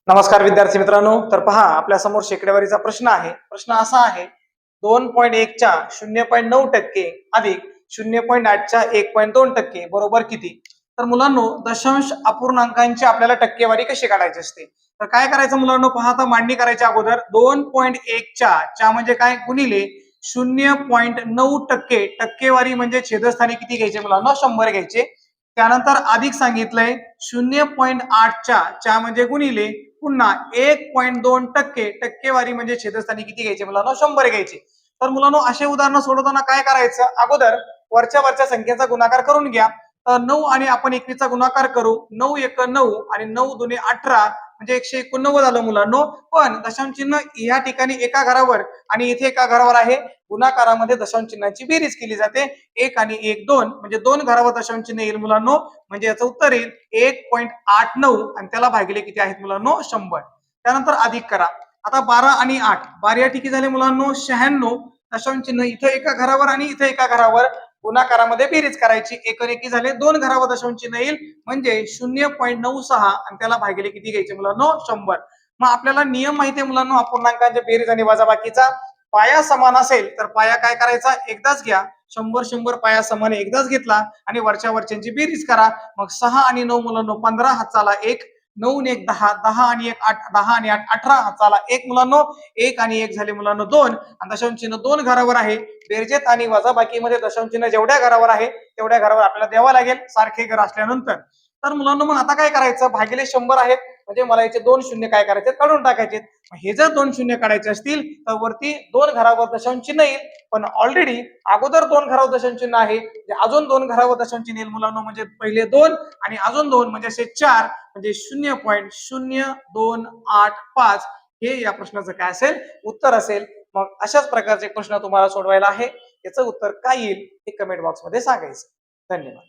नमस्कार विद्यार्थी मित्रांनो, तर पहा आपल्या समोर शेकड्यावारीचा प्रश्न आहे. प्रश्न असा आहे, 2.1 च्या 0.9% अधिक 0.8 च्या 1.2% बरोबर किती? तर मुलांनो, दशांश अपूर्णांकांची आपल्याला टक्केवारी कशी काढायची असते? तर काय करायचं मुलांनो, पहा आता मांडणी करायच्या अगोदर 2.1 च्या म्हणजे काय गुणिले 0.9% टक्केवारी म्हणजे छेदस्थानी किती घ्यायचे मुलांनो? 100 घ्यायचे. त्यानंतर अधिक सांगितलंय 0.8 च्या म्हणजे गुणिले पुन्हा 1.2% टक्केवारी म्हणजे छेदस्थानी किती घ्यायचे मुलांनो? 100 घ्यायचे. तर मुलांनो, असे उदाहरण सोडवताना काय करायचं, अगोदर वरच्या संख्येचा गुणाकार करून घ्या. तर 9 आणि आपण 21 चा गुणाकार करू. 9 एक 9 आणि 9 दुने 18 म्हणजे 189 आलं मुलांनो. पण दशांश चिन्ह या ठिकाणी एका घरावर आणि इथे एका घरावर आहे. गुणाकारामध्ये दशांश चिन्हाची बेरीज केली जाते. 1 आणि 1 2 म्हणजे दोन घरावर दशांश चिन्ह येईल मुलांनो. म्हणजे याचं उत्तर येईल 1.89 आणि त्याला भागिले किती आहेत मुलांनो? 100. त्यानंतर अधिक करा. आता 12 आणि 8 12 या ठिकाणी झाले मुलांनो 96. दशांश चिन्ह इथं एका घरावर आणि इथं एका घरावर. गुणाकारामध्ये बेरीज करायची. 1 आणि 1 झाले दोन घरावर दशांश चिन्ह येईल म्हणजे 0.96 आणि त्याला भागिले किती घ्यायचे मुलांनो? 100. मग आपल्याला नियम माहिती आहे मुलांनो अपूर्णांकांच्या बेरीज आणि वजाबाकीचा. पाया समान असेल तर पाया काय करायचा? एकदाच घ्या. 100 पाया समान एकदाच घेतला आणि वरच्यांची बेरीज करा. मग 6 आणि 9 मुलांनो 15 हाताला 1, 9 आणि 1 10, 10 आणि 1 8, 10 आणि 8 18 हाताला 1 मुलांनो. 1 आणि 1 झाले मुलांनो 2 आणि दशांश चिन्ह दोन घरावर आहे. बेरजेत आणि वजाबाकीमध्ये दशांश चिन्ह जेवढ्या घरावर आहे तेवढ्या घरावर आपल्याला द्यावं लागेल सारखे घर असल्यानंतर. तर मुलांनो, मग आता काय करायचं? भागिले 100 आहेत म्हणजे मला याचे दोन शून्य काय करायचे? काढून टाकायचे. हे जर दोन शून्य काढायचे असतील तर वरती दोन घरावर दशांश चिन्ह येईल. पण ऑलरेडी अगोदर दोन घरावर दशांश चिन्ह आहे. अजून दोन घरावर दशांश चिन्ह येईल मुलांनो. म्हणजे पहिले दोन आणि अजून दोन म्हणजे असे 4 म्हणजे 0.0285 हे या प्रश्नाचं काय असेल? उत्तर असेल. मग अशाच प्रकारचे प्रश्न तुम्हाला सोडवायला आहे. याचं उत्तर काय येईल हे कमेंट बॉक्समध्ये सांगायचं. धन्यवाद.